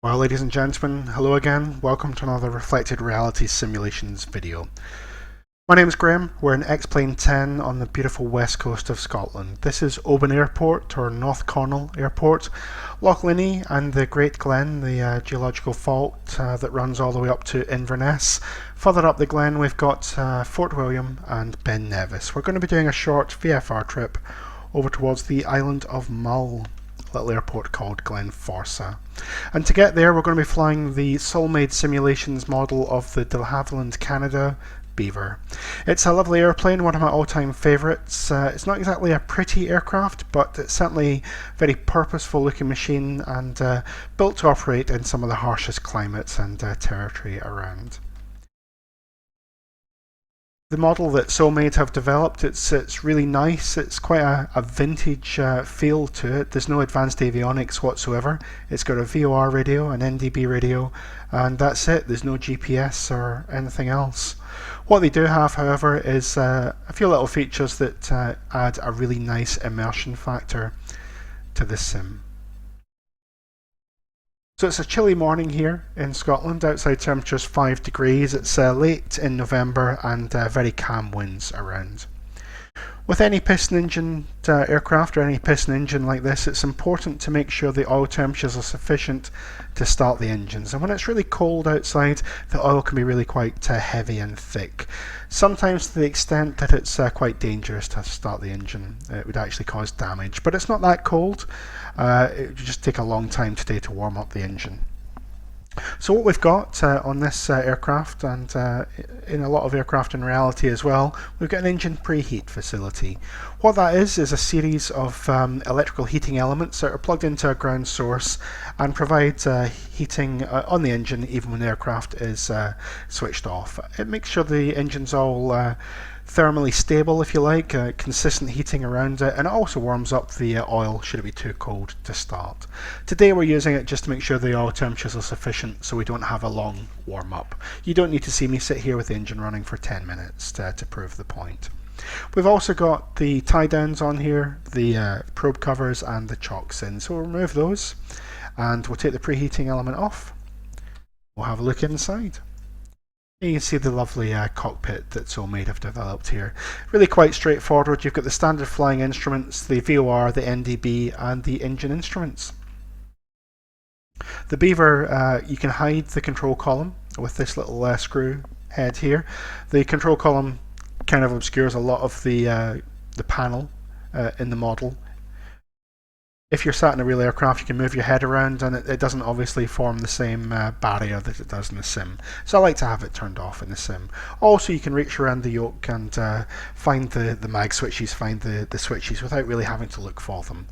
Well, ladies and gentlemen, hello again. Welcome to another Reflected Reality Simulations video. My name is Graham. We're in X-Plane 10 on the beautiful west coast of Scotland. This is Oban Airport, or North Cornwall Airport, Loch Linnhe and the Great Glen, the geological fault that runs all the way up to Inverness. Further up the glen we've got Fort William and Ben Nevis. We're going to be doing a short VFR trip over towards the Island of Mull, little airport called Glenforsa. And to get there we're going to be flying the Soulmade Simulations model of the de Havilland, Canada Beaver. It's a lovely airplane, one of my all-time favourites. It's not exactly a pretty aircraft, but it's certainly a very purposeful looking machine and built to operate in some of the harshest climates and territory around. The model that Soulmade have developed, it's really nice. It's quite a vintage feel to it. There's no advanced avionics whatsoever. It's got a VOR radio, an NDB radio, and that's it. There's no GPS or anything else. What they do have, however, is a few little features that add a really nice immersion factor to the sim. So it's a chilly morning here in Scotland. Outside temperature's 5 degrees. It's late in November and very calm winds around. With any piston engine aircraft or any piston engine like this, it's important to make sure the oil temperatures are sufficient to start the engines. And when it's really cold outside, the oil can be really quite heavy and thick. Sometimes to the extent that it's quite dangerous to start the engine. It would actually cause damage. But it's not that cold. It would just take a long time today to warm up the engine. So what we've got on this aircraft, and in a lot of aircraft in reality as well, we've got an engine preheat facility. What that is a series of electrical heating elements that are plugged into a ground source and provide heating on the engine even when the aircraft is switched off. It makes sure the engine's all thermally stable, if you like, consistent heating around it, and it also warms up the oil should it be too cold to start. Today we're using it just to make sure the oil temperatures are sufficient so we don't have a long warm up. You don't need to see me sit here with the engine running for 10 minutes to prove the point. We've also got the tie downs on here, the probe covers and the chocks in, so we'll remove those and we'll take the preheating element off. We'll have a look inside. You can see the lovely cockpit that Soulmade have developed here. Really quite straightforward. You've got the standard flying instruments, the VOR, the NDB and the engine instruments. The Beaver, you can hide the control column with this little screw head here. The control column kind of obscures a lot of the panel in the model. If you're sat in a real aircraft, you can move your head around and it doesn't obviously form the same barrier that it does in the sim. So I like to have it turned off in the sim. Also, you can reach around the yoke and find the mag switches, find the switches without really having to look for them.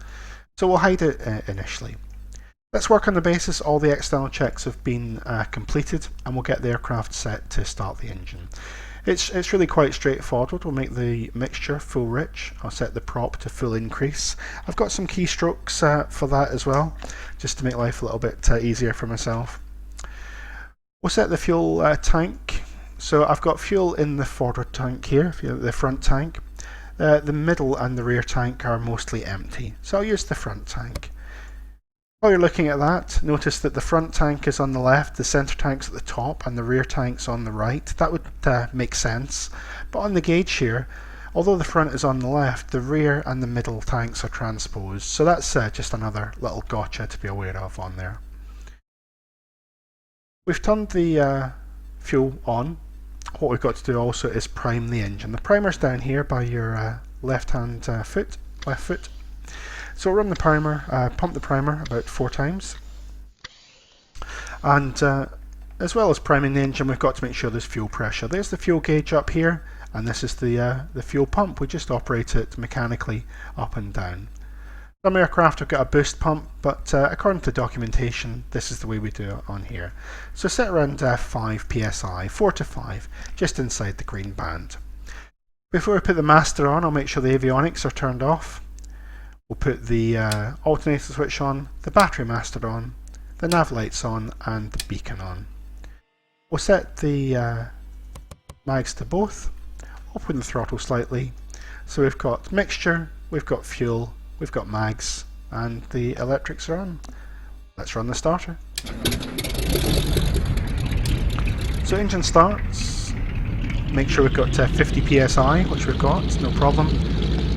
So we'll hide it initially. Let's work on the basis all the external checks have been completed and we'll get the aircraft set to start the engine. It's really quite straightforward. We'll make the mixture full rich. I'll set the prop to full increase. I've got some keystrokes for that as well, just to make life a little bit easier for myself. We'll set the fuel tank. So I've got fuel in the forward tank here, the front tank. The middle and the rear tank are mostly empty, so I'll use the front tank. While you're looking at that, notice that the front tank is on the left, the centre tank's at the top, and the rear tank's on the right. That would make sense. But on the gauge here, although the front is on the left, the rear and the middle tanks are transposed. So that's just another little gotcha to be aware of on there. We've turned the fuel on. What we've got to do also is prime the engine. The primer's down here by your left foot. So run the primer, pump the primer about 4 times. And as well as priming the engine, we've got to make sure there's fuel pressure. There's the fuel gauge up here, and this is the fuel pump. We just operate it mechanically up and down. Some aircraft have got a boost pump, but according to documentation, this is the way we do it on here. So set around 5 psi, 4 to 5, just inside the green band. Before we put the master on, I'll make sure the avionics are turned off. We'll put the alternator switch on, the battery master on, the nav lights on and the beacon on. We'll set the mags to both, open the throttle slightly. So we've got mixture, we've got fuel, we've got mags and the electrics are on. Let's run the starter. So engine starts, make sure we've got 50 psi, which we've got, no problem.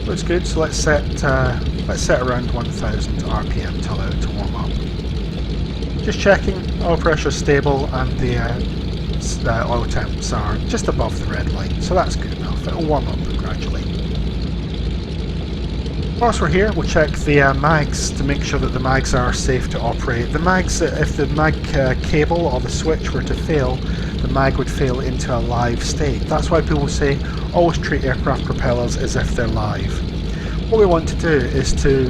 Looks good, so let's set around 1000 RPM to allow it to warm up. Just checking, oil pressure is stable and the oil temps are just above the red line, so that's good enough. It'll warm up gradually. Whilst we're here, we'll check the mags to make sure that the mags are safe to operate. The mags, if the mag cable or the switch were to fail, the mag would fail into a live state. That's why people say always treat aircraft propellers as if they're live. What we want to do is to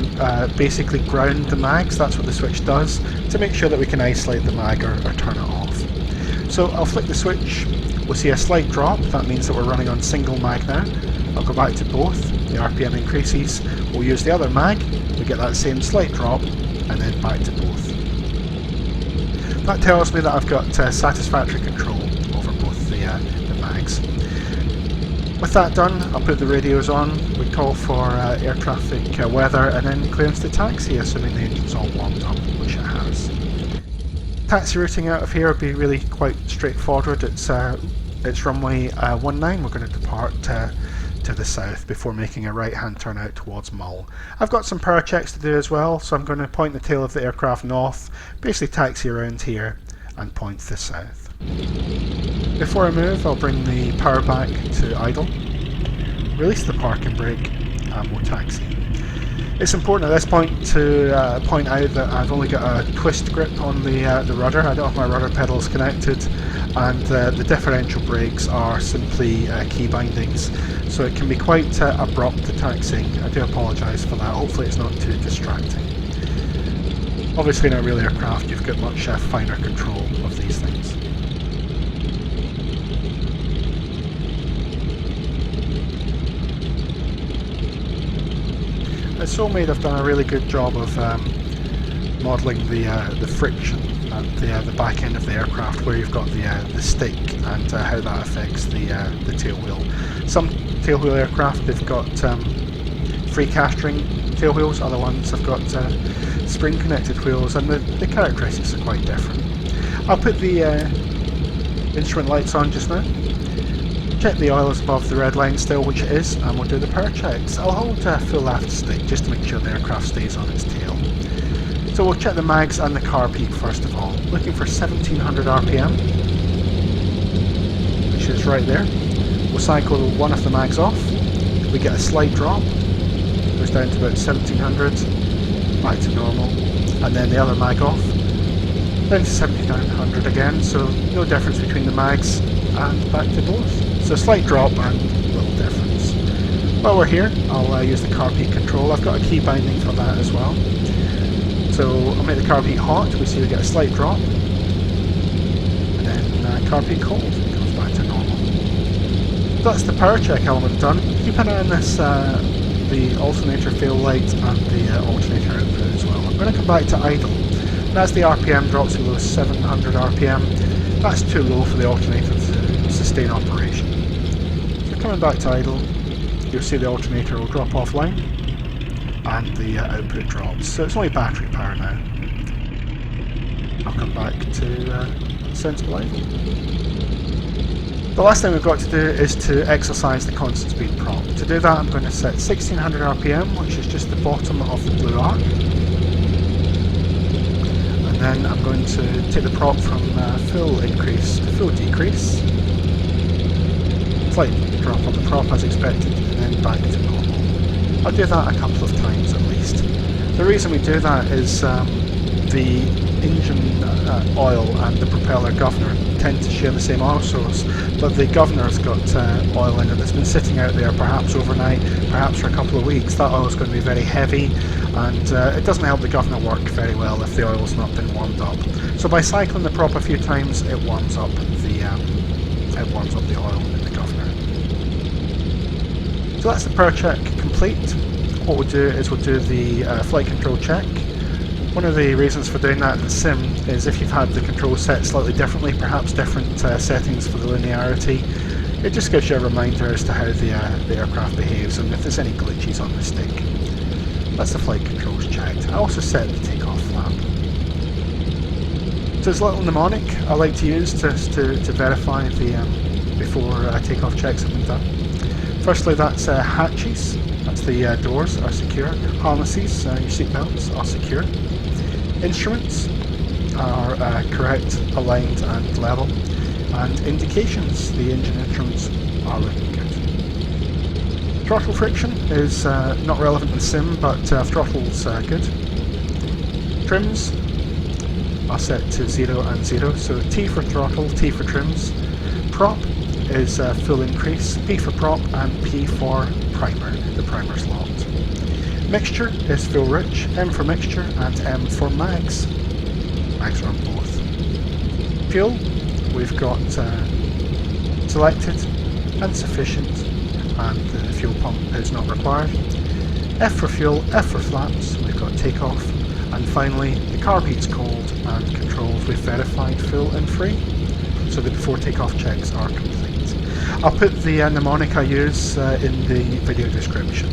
basically ground the mags, that's what the switch does, to make sure that we can isolate the mag or turn it off. So I'll flick the switch, we'll see a slight drop, that means that we're running on single mag now. I'll go back to both, the RPM increases, we'll use the other mag, we get that same slight drop, and then back to both. That tells me that I've got satisfactory control over both the mags. With that done, I'll put the radios on, we call for air traffic weather, and then clearance to taxi, assuming the engine's all warmed up, which it has. Taxi routing out of here will be really quite straightforward. It's runway 19, we're going to depart to the south before making a right hand turn out towards Mull. I've got some power checks to do as well, so I'm going to point the tail of the aircraft north, basically taxi around here and point to the south. Before I move, I'll bring the power back to idle, release the parking brake and we'll taxi. It's important at this point to point out that I've only got a twist grip on the rudder. I don't have my rudder pedals connected, and the differential brakes are simply key bindings, so it can be quite abrupt, the taxiing. I do apologise for that, hopefully it's not too distracting. Obviously in a real aircraft you've got much finer control of these things. At Soulmade have done a really good job of modelling the friction at the back end of the aircraft, where you've got the stick and how that affects the tail wheel. Some tail wheel aircraft, they've got free castering tail wheels, other ones have got spring connected wheels, and the characteristics are quite different. I'll put the instrument lights on just now. Check the oil is above the red line still, which it is, and we'll do the power checks. I'll hold full left stick just to make sure the aircraft stays on its tail. So we'll check the mags and the carb heat first of all. Looking for 1700 RPM, which is right there. We'll cycle one of the mags off. We get a slight drop, goes down to about 1700, back to normal, and then the other mag off, down to 1700 again, so no difference between the mags and back to both. So a slight drop and a little difference. While we're here, I'll use the carb heat control. I've got a key binding for that as well. So I'll make the carb heat hot, we see we get a slight drop, and then carb heat cold, it comes back to normal. So that's the power check element done. Keep an eye on this, the alternator fail light and the alternator output as well. I'm going to come back to idle, and as the RPM drops below 700 RPM, that's too low for the alternator to sustain operation. So coming back to idle, you'll see the alternator will drop offline and the output drops. So it's only battery power now. I'll come back to sensible idle. The last thing we've got to do is to exercise the constant speed prop. To do that I'm going to set 1600 RPM, which is just the bottom of the blue arc. And then I'm going to take the prop from full increase to full decrease. Slight drop on the prop as expected, and then back to normal. I'll do that a couple of times at least. The reason we do that is the engine oil and the propeller governor tend to share the same oil source, but the governor's got oil in it that's been sitting out there perhaps overnight, perhaps for a couple of weeks. That oil is going to be very heavy, and it doesn't help the governor work very well if the oil's not been warmed up. So by cycling the prop a few times, it warms up the oil in the governor. So that's the power check complete. What we'll do is we'll do the flight control check. One of the reasons for doing that in the sim is if you've had the control set slightly differently, perhaps different settings for the linearity, it just gives you a reminder as to how the aircraft behaves and if there's any glitches on the stick. That's the flight controls checked. I also set the takeoff flap. there's a little mnemonic I like to use to verify the before takeoff checks have been done. Firstly, that's hatches, that's the doors are secure. Harnesses, your seatbelts are secure. Instruments are correct, aligned and level. And indications, the engine instruments are looking good. Throttle friction is not relevant in sim, but throttle's good. Trims are set to 0 and 0, so T for throttle, T for trims. Prop is full increase, P for prop and P for primer, the primer's locked. Mixture is full rich, M for mixture and M for mags. Mags are on both. Fuel, we've got selected and sufficient, and the fuel pump is not required. F for fuel, F for flaps, we've got takeoff. And finally, the carb heat's cold and controls we've verified full and free, so the before takeoff checks are complete. I'll put the mnemonic I use in the video description.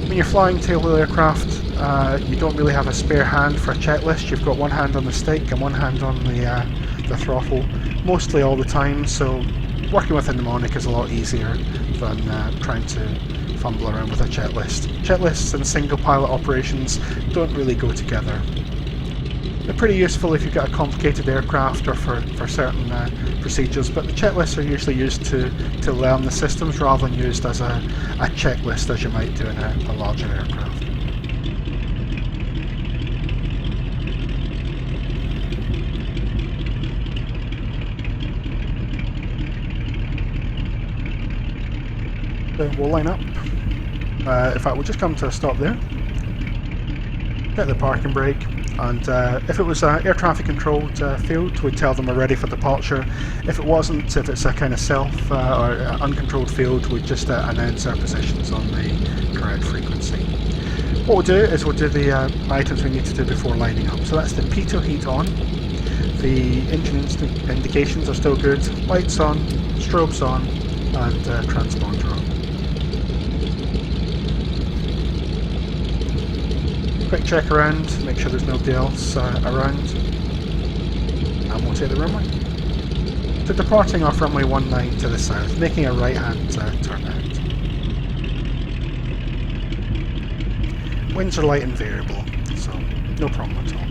When you're flying tailwheel aircraft, you don't really have a spare hand for a checklist. You've got one hand on the stick and one hand on the throttle mostly all the time, so working with a mnemonic is a lot easier than trying to fumble around with a checklist. Checklists and single pilot operations don't really go together. They're pretty useful if you've got a complicated aircraft or for certain procedures, but the checklists are usually used to learn the systems rather than used as a checklist as you might do in a larger aircraft. So we'll line up. In fact, we'll just come to a stop there. Get the parking brake, and if it was air traffic controlled field, we'd tell them we're ready for departure. If it wasn't, if it's a kind of self or uncontrolled field, we'd just announce our positions on the correct frequency. What we'll do is we'll do the items we need to do before lining up. So that's the Pitot Heat on, the engine indications are still good, lights on, strobes on, and transponder on. Quick check around, make sure there's nobody else around, and we'll take the runway. So departing off runway 19 to the south, making a right hand turn out. Winds are light and variable, so no problem at all.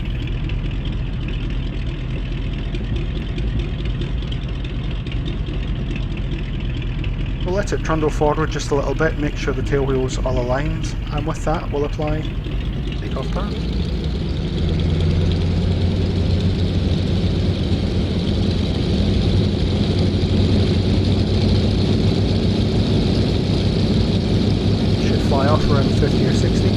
We'll let it trundle forward just a little bit, make sure the tail wheel's all aligned, and with that we'll apply takeoff power. Should fly off around 50 or 60.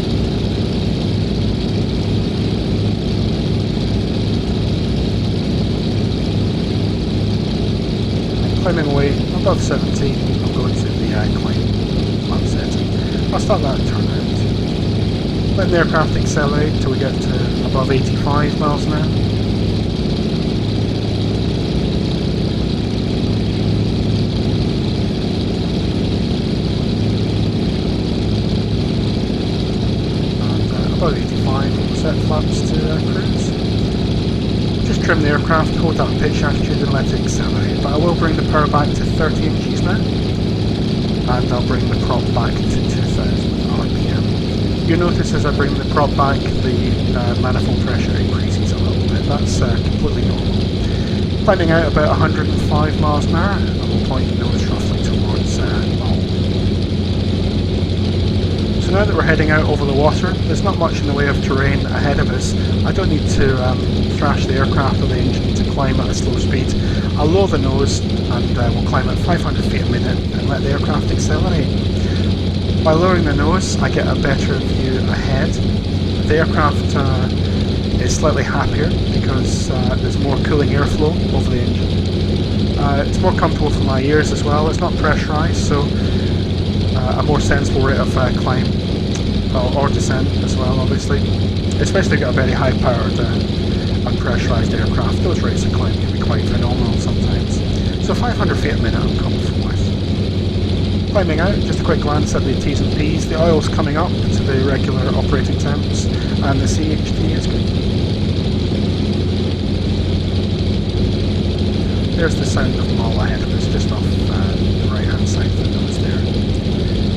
Climbing away above 70, I'm going to the climb setting. I'll start that turnout. Let the aircraft accelerate until we get to above 85 miles an hour. And above 85, we'll set flaps to cruise. Just trim the aircraft, hold that pitch attitude and let it accelerate. But I will bring the power back to 30 inches now, and I'll bring the prop back to 2000 RPM. You'll notice as I bring the prop back, the manifold pressure increases a little bit. That's completely normal. Finding out about 105 miles an hour, and we'll point the nose roughly towards Mull. So now that we're heading out over the water, there's not much in the way of terrain ahead of us. I don't need to thrash the aircraft or the engine to climb at a slow speed. I'll lower the nose and we'll climb at 500 feet a minute and let the aircraft accelerate. By lowering the nose, I get a better view ahead. The aircraft is slightly happier because there's more cooling airflow over the engine. It's more comfortable for my ears as well. It's not pressurised, so a more sensible rate of climb or descent as well, obviously. Especially if you've got a very high-powered unpressurised aircraft, those rates of climb can be quite phenomenal sometimes. So 500 feet a minute I'm comfortable with. Climbing out, just a quick glance at the T's and P's. The oil's coming up to the regular operating temps, and the CHD is good. There's the Sound of Mull ahead of us, just off the right hand side of the nose there.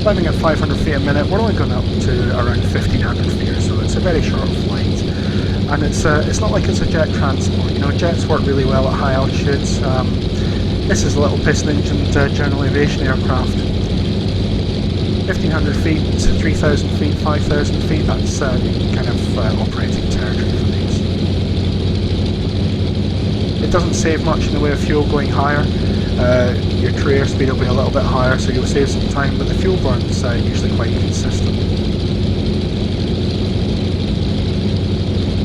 Climbing at 500 feet a minute, we're only going up to around 1500 feet or so. It's a very short flight. And it's not like it's a jet transport. You know, jets work really well at high altitudes. This is a little piston-engined general aviation aircraft. 1500 feet, 3000 feet, 5000 feet, that's kind of operating territory for these. It doesn't save much in the way of fuel going higher. Your career speed will be a little bit higher, so you'll save some time, but the fuel burn's usually quite consistent.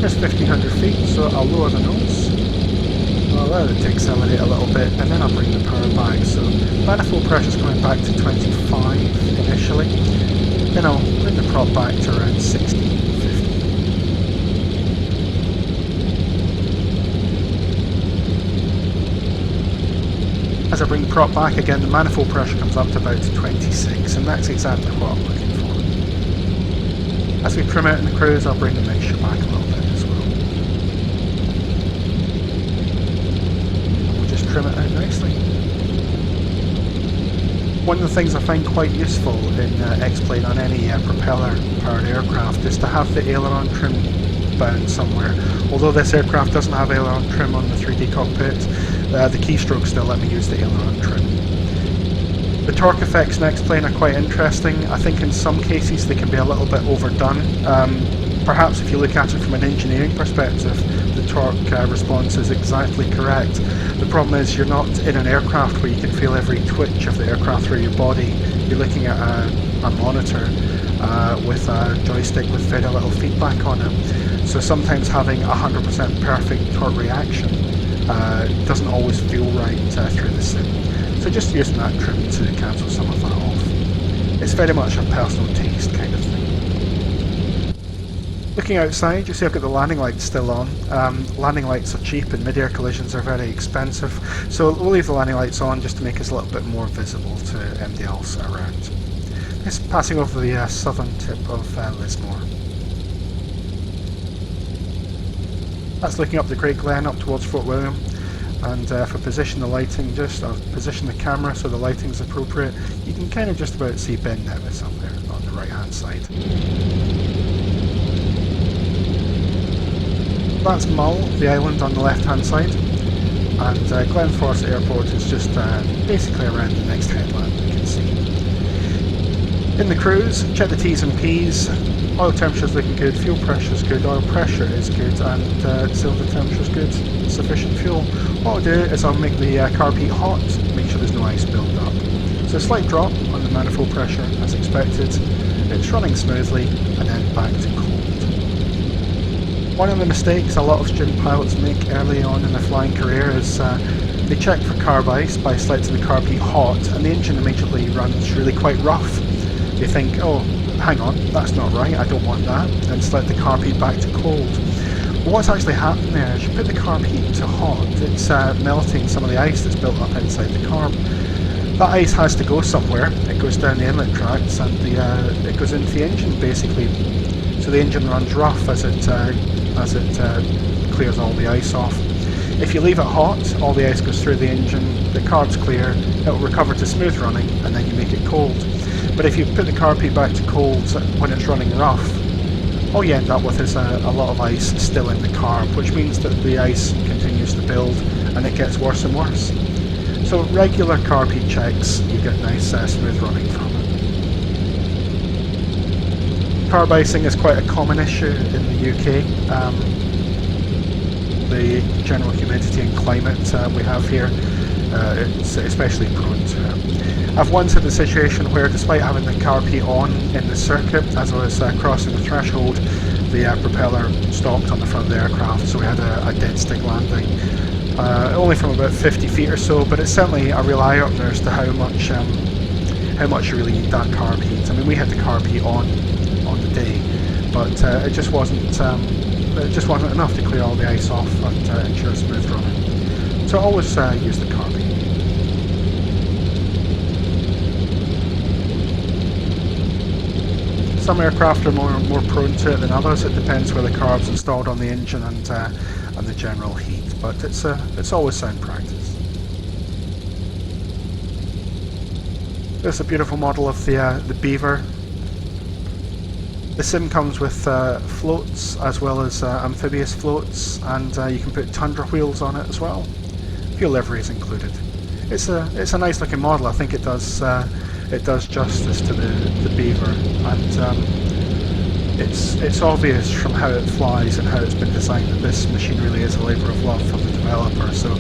There's 1500 feet, so I'll lower the nose. I'll allow it to accelerate a little bit, and then I'll bring the power back. So manifold pressure is coming back to 25 initially. Then I'll bring the prop back to around 60, 50. As I bring the prop back again, the manifold pressure comes up to about 26, and that's exactly what I'm looking for. As we trim out in the cruise, I'll bring the mixture back a little bit as well. Trim it out nicely. One of the things I find quite useful in X-Plane on any propeller-powered aircraft is to have the Aileron Trim bound somewhere. Although this aircraft doesn't have Aileron Trim on the 3D cockpit, the keystrokes still let me use the Aileron Trim. The torque effects in X-Plane are quite interesting. I think in some cases they can be a little bit overdone. Perhaps if you look at it from an engineering perspective, the torque response is exactly correct. The problem is you're not in an aircraft where you can feel every twitch of the aircraft through your body. You're looking at a monitor with a joystick with very little feedback on it. So sometimes having 100% perfect torque reaction doesn't always feel right through the sim. So just using that trim to cancel some of that off. It's very much a personal taste kind of thing. Looking outside, you see I've got the landing lights still on. Landing lights are cheap and mid-air collisions are very expensive, so we'll leave the landing lights on just to make us a little bit more visible to anybody else around. Just passing over the southern tip of Lismore. That's looking up the Great Glen up towards Fort William, and for position the lighting, position the camera so the lighting is appropriate, you can kind of just about see Ben Nevis up there on the right hand side. That's Mull, the island on the left hand side, and Glenforsa Airport is just basically around the next headland you can see. In the cruise, check the T's and P's, oil temperature is looking good, fuel pressure is good, oil pressure is good, and cylinder temperature is good, sufficient fuel. What I'll do is I'll make the carb heat hot, make sure there's no ice build up. So a slight drop on the manifold pressure as expected, it's running smoothly, and then back to cold. One of the mistakes a lot of student pilots make early on in their flying career is they check for carb ice by selecting the carb heat hot, and the engine immediately runs really quite rough. They think, oh, hang on, that's not right, I don't want that, and select the carb heat back to cold. But what's actually happening there is you put the carb heat to hot, it's melting some of the ice that's built up inside the carb. That ice has to go somewhere, it goes down the inlet tracts, and it goes into the engine basically. So the engine runs rough as it clears all the ice off. If you leave it hot, all the ice goes through the engine, the carb's clear, it will recover to smooth running, and then you make it cold. But if you put the carb heat back to cold when it's running rough, all you end up with is a lot of ice still in the carb, which means that the ice continues to build and it gets worse and worse. So regular carb heat checks, you get nice smooth running from it. Carb icing is quite a common issue in the UK. The general humidity and climate we have here, it's especially prone to it. I've once had a situation where, despite having the carb heat on in the circuit, as I was crossing the threshold, the propeller stopped on the front of the aircraft, so we had a dead stick landing. Only from about 50 feet or so, but it's certainly a real eye-opener as to how much you really need that carb heat. I mean, we had the carb heat on the day, but it just wasn't enough to clear all the ice off and ensure smooth running. So always use the carb heat. Some aircraft are more prone to it than others. It depends where the carb's installed on the engine and the general heat, but it's always sound practice. There's a beautiful model of the Beaver. The sim comes with floats as well as amphibious floats, and you can put tundra wheels on it as well. Fuel livery is included. It's a nice looking model. I think it does justice to the Beaver, and it's obvious from how it flies and how it's been designed that this machine really is a labour of love from the developer. So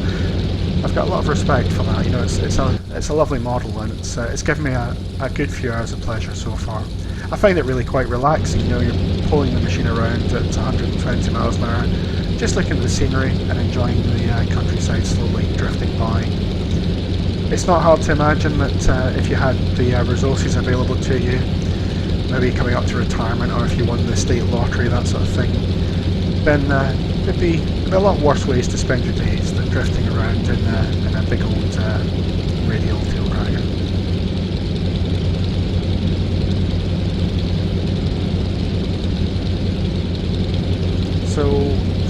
I've got a lot of respect for that. You know, it's a lovely model, and it's given me a good few hours of pleasure so far. I find it really quite relaxing. You know, you're pulling the machine around at 120 miles an hour, just looking at the scenery and enjoying the countryside slowly drifting by. It's not hard to imagine that if you had the resources available to you, maybe coming up to retirement, or if you won the state lottery, that sort of thing, then there'd be a lot worse ways to spend your days than drifting around in a big old radial tail dragger. So,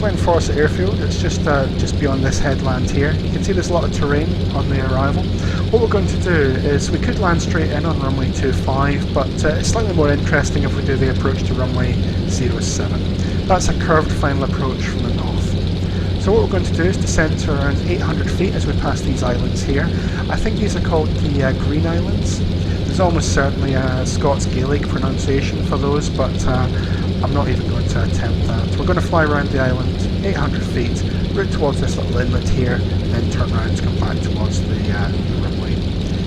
Glenforsa Airfield, it's just beyond this headland here. You can see there's a lot of terrain on the arrival. What we're going to do is we could land straight in on runway 25, but it's slightly more interesting if we do the approach to runway 07. That's a curved final approach from the north. So what we're going to do is descend to around 800 feet as we pass these islands here. I think these are called the Green Islands. There's almost certainly a Scots Gaelic pronunciation for those, but I'm not even going to attempt that. We're going to fly around the island 800 feet, route towards this little inlet here, and then turn around to come back towards the runway.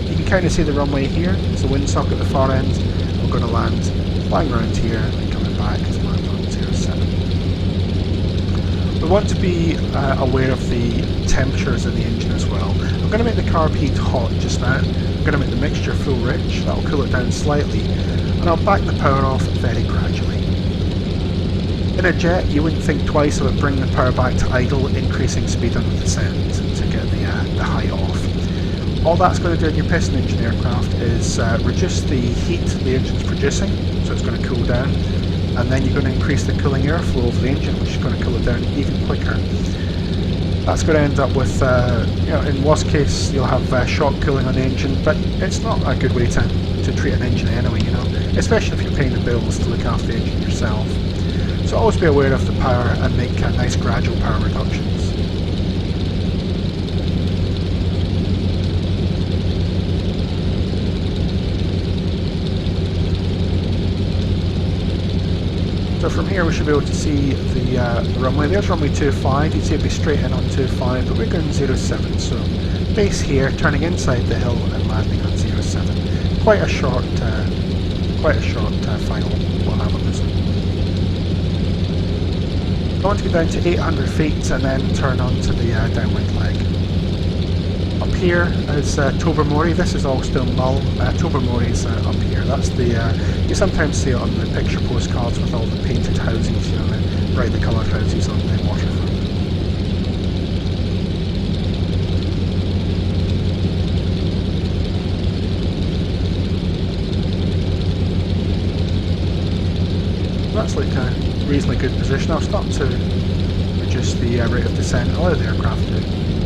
You can kind of see the runway here. There's a windsock at the far end. We're going to land flying around here and coming back to land on 07. We want to be aware of the temperatures in the engine as well. I'm going to make the carb heat hot just now. I'm going to make the mixture full rich. That'll cool it down slightly, and I'll back the power off very gradually. In a jet, you wouldn't think twice about bringing the power back to idle, increasing speed on the descent to get the height off. All that's going to do in your piston engine aircraft is reduce the heat the engine's producing, so it's going to cool down, and then you're going to increase the cooling airflow of the engine, which is going to cool it down even quicker. That's going to end up with, you know, in worst case, you'll have shock cooling on the engine, but it's not a good way to treat an engine anyway, you know, especially if you're paying the bills to look after the engine yourself. So always be aware of the power and make nice gradual power reductions. So from here we should be able to see the runway. There's runway 25, you'd see it be straight in on 25, but we're going 07, so base here, turning inside the hill and landing on 07. Quite a short final we'll have on this one. I want to go down to 800 feet and then turn onto the downwind leg. Up here is Tobermory. This is all still Mull. Tobermory's up here. That's the you sometimes see it on the picture postcards with all the painted houses, you know, the brightly coloured houses on the waterfront. That's like a reasonably good position. I'll stop to reduce the rate of descent, allow the aircraft to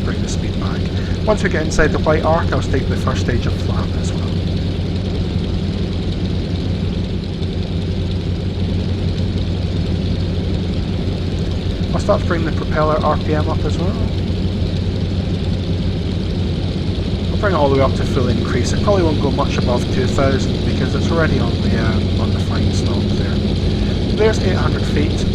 bring the speed back. Once we get inside the white arc, I'll take the first stage of flap as well. I'll start to bring the propeller RPM up as well. I'll bring it all the way up to full increase. It probably won't go much above 2000 because it's already on the fine stop there. There's 800 feet.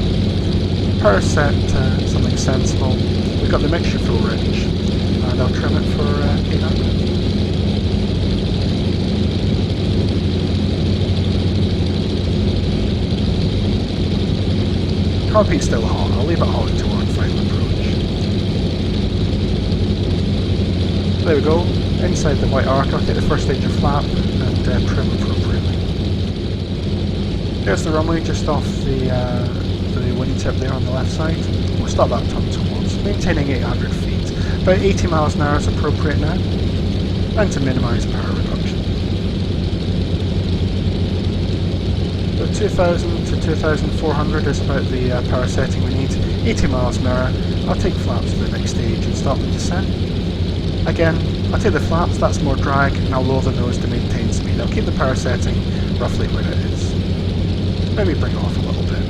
Power set to something sensible. We've got the mixture full rich, and I'll trim it for 800. Carb heat's still hot. I'll leave it hot until our final approach. There we go. Inside the white arc, I'll take the first stage of flap and trim appropriately. There's the runway just off the wingtip there on the left side. We'll start that turn towards, maintaining 800 feet. About 80 miles an hour is appropriate now, and to minimise power reduction. About 2000 to 2400 is about the power setting we need. 80 miles an hour, I'll take flaps to the next stage and start the descent. Again, I'll take the flaps, that's more drag, and I'll lower the nose to maintain speed. Now keep the power setting roughly where it is. Maybe bring it off a little bit.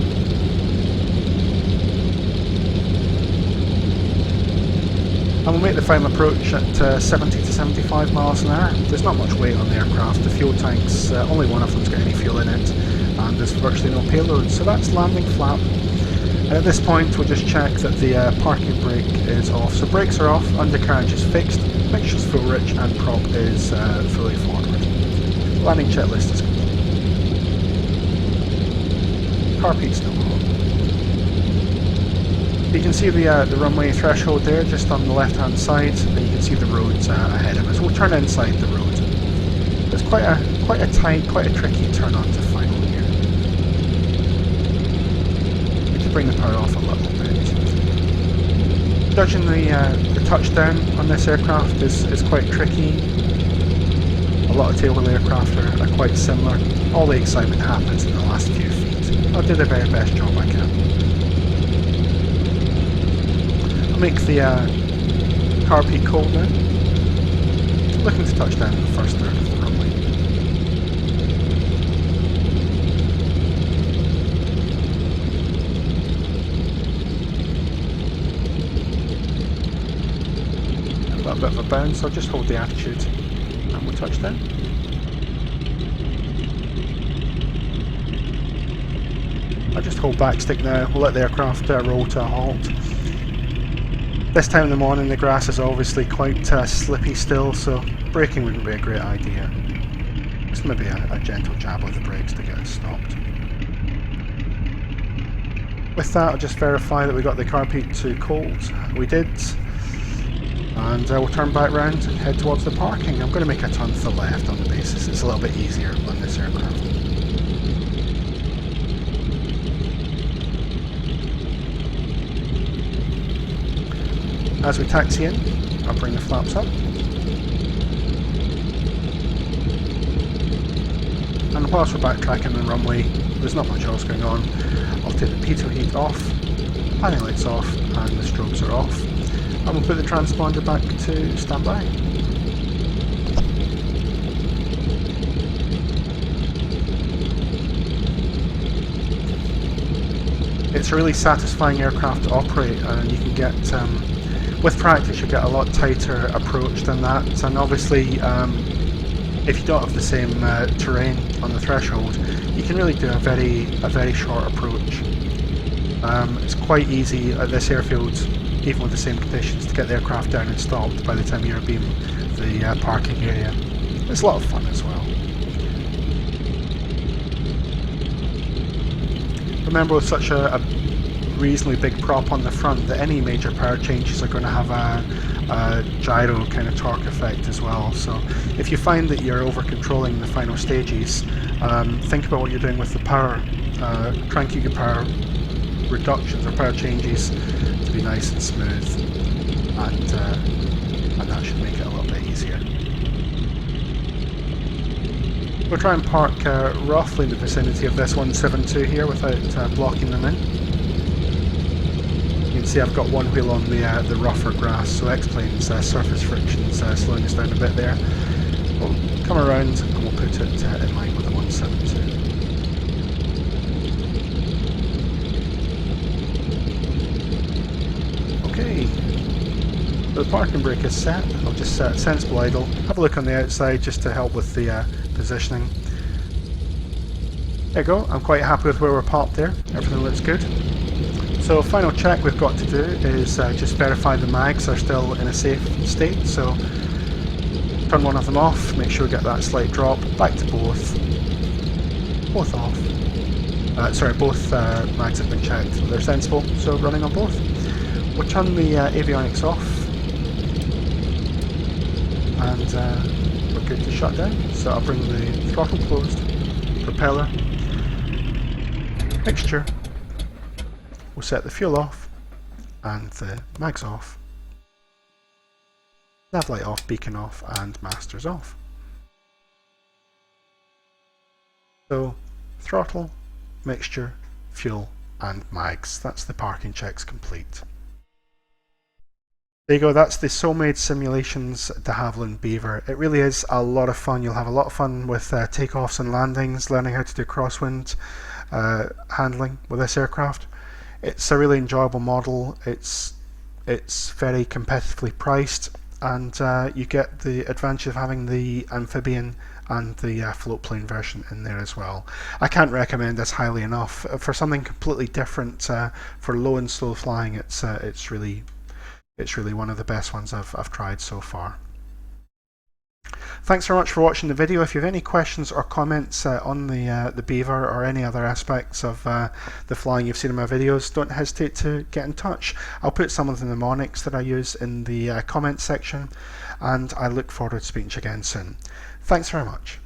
And we'll make the final approach at 70 to 75 miles an hour. There's not much weight on the aircraft. The fuel tanks, only one of them's got any fuel in it, and there's virtually no payload. So that's landing flap. And at this point we'll just check that the parking brake is off. So brakes are off, undercarriage is fixed, mixture's full rich, and prop is fully forward. Landing checklist is complete. Carb Heat's still on. You can see the runway threshold there, just on the left hand side, and you can see the roads ahead of us. We'll turn inside the road. It's quite a tight, quite a tricky turn on to final here. We can bring the power off a little bit. Judging the touchdown on this aircraft is quite tricky. A lot of tailwheel aircraft are quite similar. All the excitement happens in the last few feet. I'll do the very best job I can. I'll make the Carb Heat cold now. Looking to touch down in the first third of the runway. A little bit of a bounce, I'll just hold the attitude and we'll touch down. I'll just hold back stick now, we'll let the aircraft roll to a halt. This time in the morning the grass is obviously quite slippy still, so braking wouldn't be a great idea. Just maybe a gentle jab of the brakes to get us stopped. With that I'll just verify that we got the Carb Heat to cold. We did. And we'll turn back round and head towards the parking. I'm going to make a turn to the left on the basis it's a little bit easier on this aircraft. As we taxi in, I'll bring the flaps up. And whilst we're backtracking the runway, there's not much else going on. I'll take the Pitot Heat off, landing lights off, and the strobes are off. And we'll put the transponder back to standby. It's a really satisfying aircraft to operate, and you can get with practice you get a lot tighter approach than that, and obviously if you don't have the same terrain on the threshold you can really do a very short approach. It's quite easy at this airfield, even with the same conditions, to get the aircraft down and stopped by the time you beam the parking area. It's a lot of fun as well. Remember, with such a reasonably big prop on the front, that any major power changes are going to have a gyro kind of torque effect as well. So if you find that you're over controlling the final stages, think about what you're doing with the power. Try and keep your power reductions or power changes to be nice and smooth, and that should make it a little bit easier. We'll try and park roughly in the vicinity of this 172 here without blocking them in. You can see I've got one wheel on the rougher grass, so X-Plane's surface friction's slowing us down a bit there. We'll come around and we'll put it in line with the 172. Okay, so the parking brake is set. I'll just set sensible idle. Have a look on the outside just to help with the positioning. There you go, I'm quite happy with where we're parked there. Everything looks good. So final check we've got to do is just verify the mags are still in a safe state. So turn one of them off, make sure we get that slight drop, back to both off. Sorry, both mags have been checked, they're sensible, so running on both. We'll turn the avionics off, and we're good to shut down. So I'll bring the throttle closed, propeller, mixture, we'll set the fuel off, and the mags off, nav light off, beacon off, and masters off. So throttle, mixture, fuel, and mags. That's the parking checks complete. There you go, that's the Soulmade Simulations DHC-2 Beaver. It really is a lot of fun. You'll have a lot of fun with takeoffs and landings, learning how to do crosswind handling with this aircraft. It's a really enjoyable model. It's very competitively priced, and you get the advantage of having the amphibian and the float plane version in there as well. I can't recommend this highly enough. For something completely different, for low and slow flying, it's really one of the best ones I've tried so far. Thanks very much for watching the video. If you have any questions or comments on the Beaver or any other aspects of the flying you've seen in my videos, don't hesitate to get in touch. I'll put some of the mnemonics that I use in the comments section, and I look forward to speaking to you again soon. Thanks very much.